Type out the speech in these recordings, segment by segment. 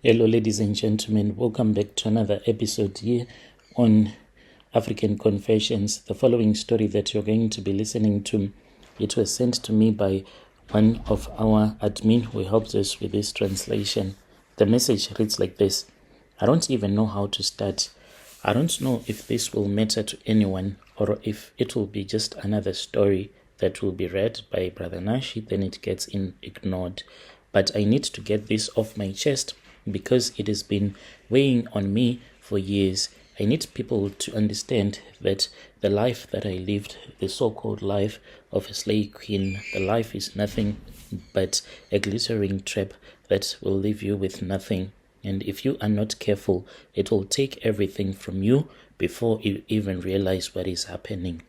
Hello, ladies and gentlemen. Welcome back to another episode here on African Confessions. The following story that you're going to be listening to, it was sent to me by one of our admin who helped us with this translation. The message reads like this. I don't even know how to start. I don't know if this will matter to anyone or if it will be just another story that will be read by Brother Nashi, then it gets ignored. But I need to get this off my chest because it has been weighing on me for years. I need people to understand that the life that I lived, the so-called life of a slave queen, the life is nothing but a glittering trap that will leave you with nothing. And if you are not careful, it will take everything from you before you even realize what is happening.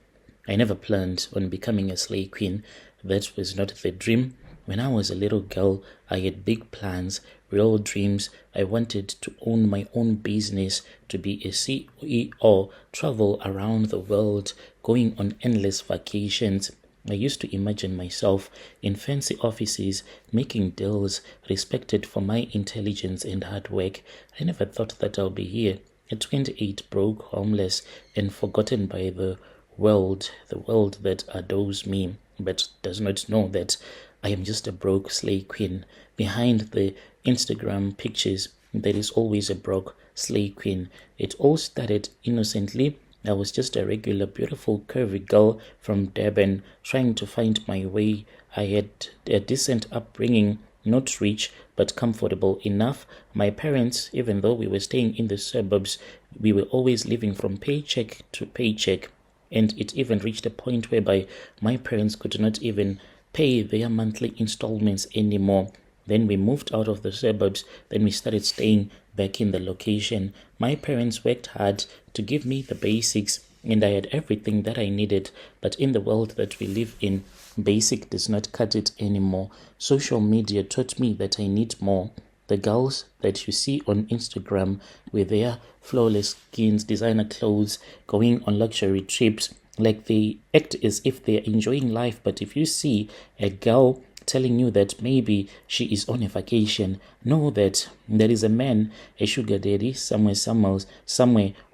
I never planned on becoming a slave queen. That was not the dream. When I was a little girl, I had big plans, real dreams. I wanted to own my own business, to be a CEO, travel around the world, going on endless vacations. I used to imagine myself in fancy offices, making deals, respected for my intelligence and hard work. I never thought that I'll be here, at 28, broke, homeless, and forgotten by the world that adores me, but does not know that I am just a broke slave queen. Behind the Instagram pictures, there is always a broke slave queen. It all started innocently. I was just a regular, beautiful, curvy girl from Durban, trying to find my way. I had a decent upbringing, not rich, but comfortable enough. My parents, even though we were staying in the suburbs, we were always living from paycheck to paycheck. And it even reached a point whereby my parents could not even pay their monthly installments anymore. Then we moved out of the suburbs. Then we started staying back in the location. My parents worked hard to give me the basics, and I had everything that I needed. But in the world that we live in, basic does not cut it anymore. Social media taught me that I need more. The girls that you see on Instagram with their flawless skins, designer clothes, going on luxury trips, like they act as if they're enjoying life. But if you see a girl telling you that maybe she is on a vacation, know that there is a man, a sugar daddy, somewhere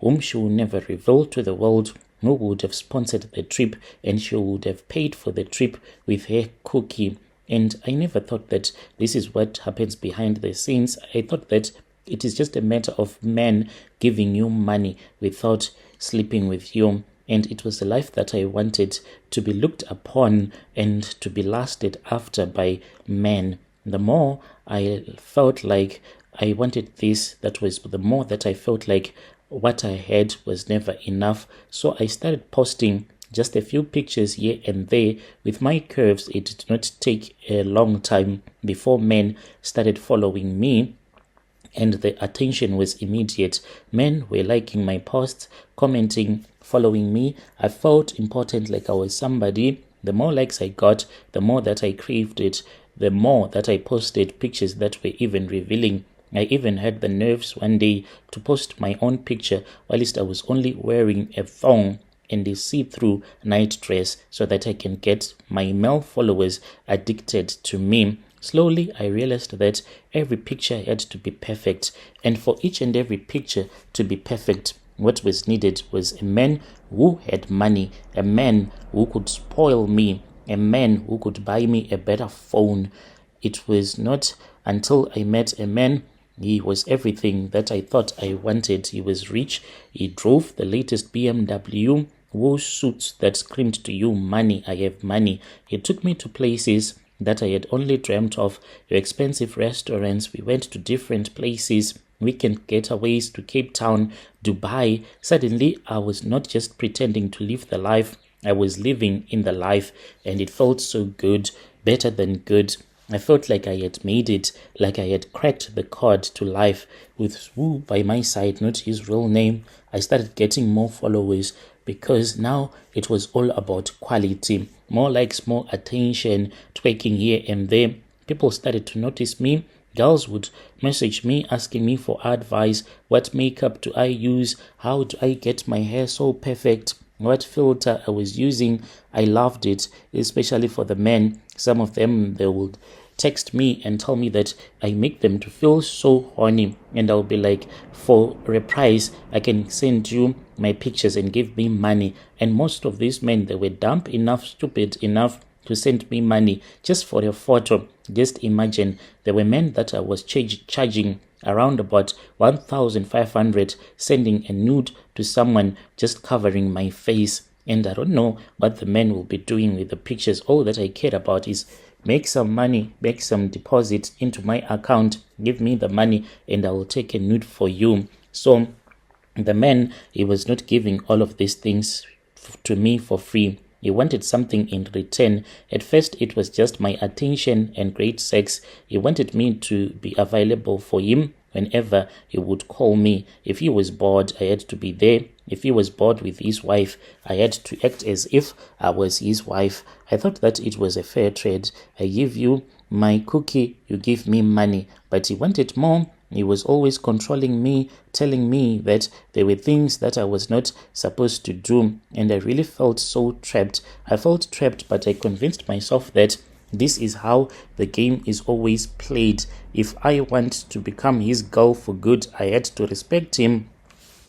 whom she will never reveal to the world, who would have sponsored the trip, and she would have paid for the trip with her cookie. And I never thought that this is what happens behind the scenes. I thought that it is just a matter of men giving you money without sleeping with you. And it was the life that I wanted, to be looked upon and to be lasted after by men. The more I felt like I wanted this, that was the more that I felt like what I had was never enough. So I started posting just a few pictures here and there. With my curves, it did not take a long time before men started following me, and the attention was immediate. Men were liking my posts, commenting, following me. I felt important, like I was somebody. The more likes I got, the more that I craved it, the more that I posted pictures that were even revealing. I even had the nerves one day to post my own picture whilst I was only wearing a thong and a see-through night dress, so that I can get my male followers addicted to me. Slowly, I realized that every picture had to be perfect, and for each and every picture to be perfect, what was needed was a man who had money, a man who could spoil me, a man who could buy me a better phone. It was not until I met a man. He was everything that I thought I wanted. He was rich. He drove the latest BMW, wore suits that screamed to you, money, I have money. He took me to places that I had only dreamt of, expensive restaurants. We went to different places, weekend getaways to Cape Town, Dubai. Suddenly, I was not just pretending to live the life, I was living in the life, and it felt so good, better than good. I felt like I had made it, like I had cracked the code to life. With Wu by my side, not his real name, I started getting more followers, because now it was all about quality. More likes, more attention, twerking here and there. People started to notice me. Girls would message me asking me for advice. What makeup do I use? How do I get my hair so perfect? What filter I was using? I loved it, especially for the men. Some of them, they would text me and tell me that I make them to feel so horny, and I'll be like, for a price, I can send you my pictures and give me money. And most of these men, they were dumb enough, stupid enough to send me money just for a photo. Just imagine, there were men that I was charging around about 1,500, sending a nude to someone just covering my face. And I don't know what the men will be doing with the pictures. All that I care about is make some money, make some deposit into my account, give me the money, and I will take a nude for you. So the man, he was not giving all of these things to me for free. He wanted something in return. At first, it was just my attention and great sex. He wanted me to be available for him whenever he would call me. If he was bored, I had to be there. If he was bored with his wife, I had to act as if I was his wife. I thought that it was a fair trade. I give you my cookie, you give me money. But he wanted more. He was always controlling me, telling me that there were things that I was not supposed to do. And I really felt so trapped. I felt trapped, but I convinced myself that this is how the game is always played. If I want to become his girl for good, I had to respect him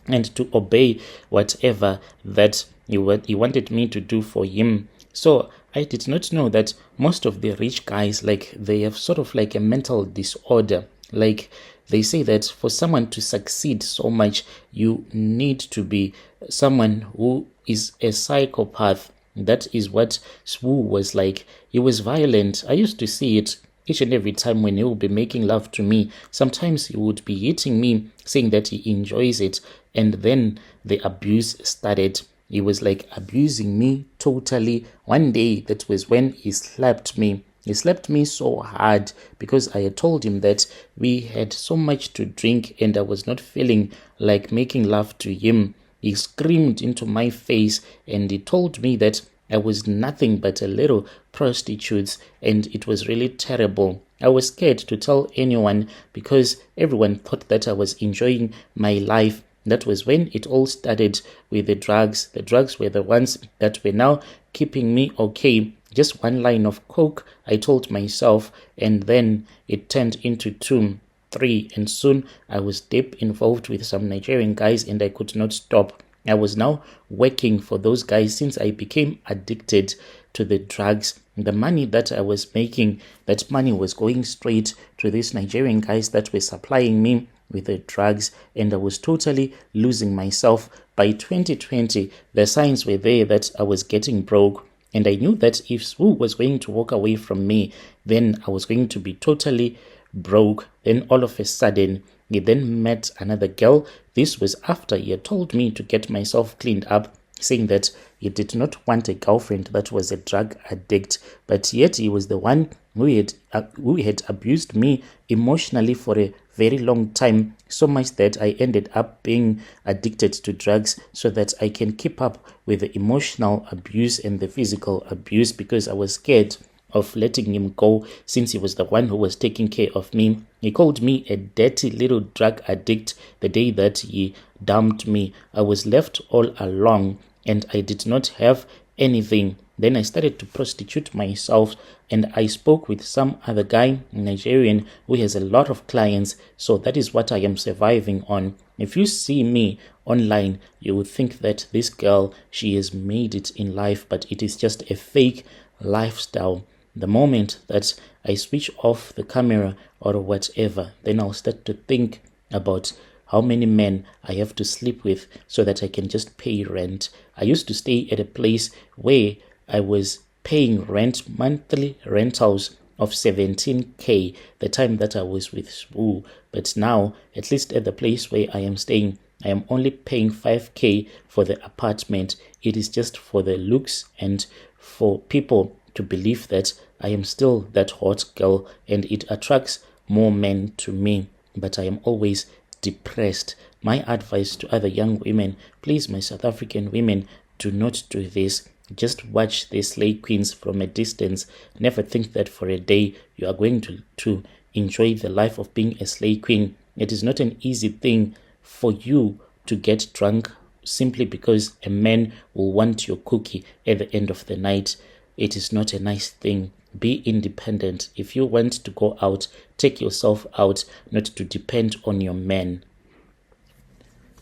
and to obey whatever that he wanted me to do for him. So I did not know that most of the rich guys, like, they have sort of like a mental disorder. Like, they say that for someone to succeed so much, you need to be someone who is a psychopath. That is what Sbu was like. He was violent. I used to see it each and every time when he would be making love to me. Sometimes he would be hitting me, saying that he enjoys it. And then the abuse started. He was like abusing me totally. One day, that was when he slapped me. He slapped me so hard because I had told him that we had so much to drink and I was not feeling like making love to him. He screamed into my face and he told me that I was nothing but a little prostitute, and it was really terrible. I was scared to tell anyone because everyone thought that I was enjoying my life. That was when it all started with the drugs. The drugs were the ones that were now keeping me okay. Just one line of coke, I told myself, and then it turned into 2, 3, and soon I was deep involved with some Nigerian guys and I could not stop. I was now working for those guys since I became addicted to the drugs. The money that I was making, that money was going straight to these Nigerian guys that were supplying me with the drugs, and I was totally losing myself. By 2020, the signs were there that I was getting broke. And I knew that if Sbu was going to walk away from me, then I was going to be totally broke. Then all of a sudden, he then met another girl. This was after he had told me to get myself cleaned up, saying that he did not want a girlfriend that was a drug addict. But yet he was the one who had abused me emotionally for a very long time, so much that I ended up being addicted to drugs so that I can keep up with the emotional abuse and the physical abuse, because I was scared of letting him go since he was the one who was taking care of me. He called me a dirty little drug addict the day that he dumped me. I was left all alone and I did not have anything. Then I started to prostitute myself, and I spoke with some other guy, Nigerian, who has a lot of clients. So that is what I am surviving on. If you see me online, you would think that this girl, she has made it in life, but it is just a fake lifestyle. The moment that I switch off the camera or whatever, then I'll start to think about how many men I have to sleep with so that I can just pay rent. I used to stay at a place where I was paying rent, monthly rentals of 17K the time that I was with Sbu. But now, at least at the place where I am staying, I am only paying 5K for the apartment. It is just for the looks and for people to believe that I am still that hot girl, and it attracts more men to me. But I am always depressed. My advice to other young women, please, my South African women, do not do this. Just watch the slay queens from a distance. Never think that for a day you are going to enjoy the life of being a slay queen. It is not an easy thing for you to get drunk simply because a man will want your cookie at the end of the night. It is not a nice thing. Be independent. If you want to go out, take yourself out, not to depend on your men.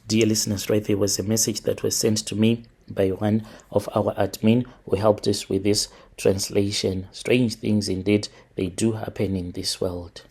Dear listeners, right there was a message that was sent to me by one of our admin who helped us with this translation. Strange things indeed, they do happen in this world.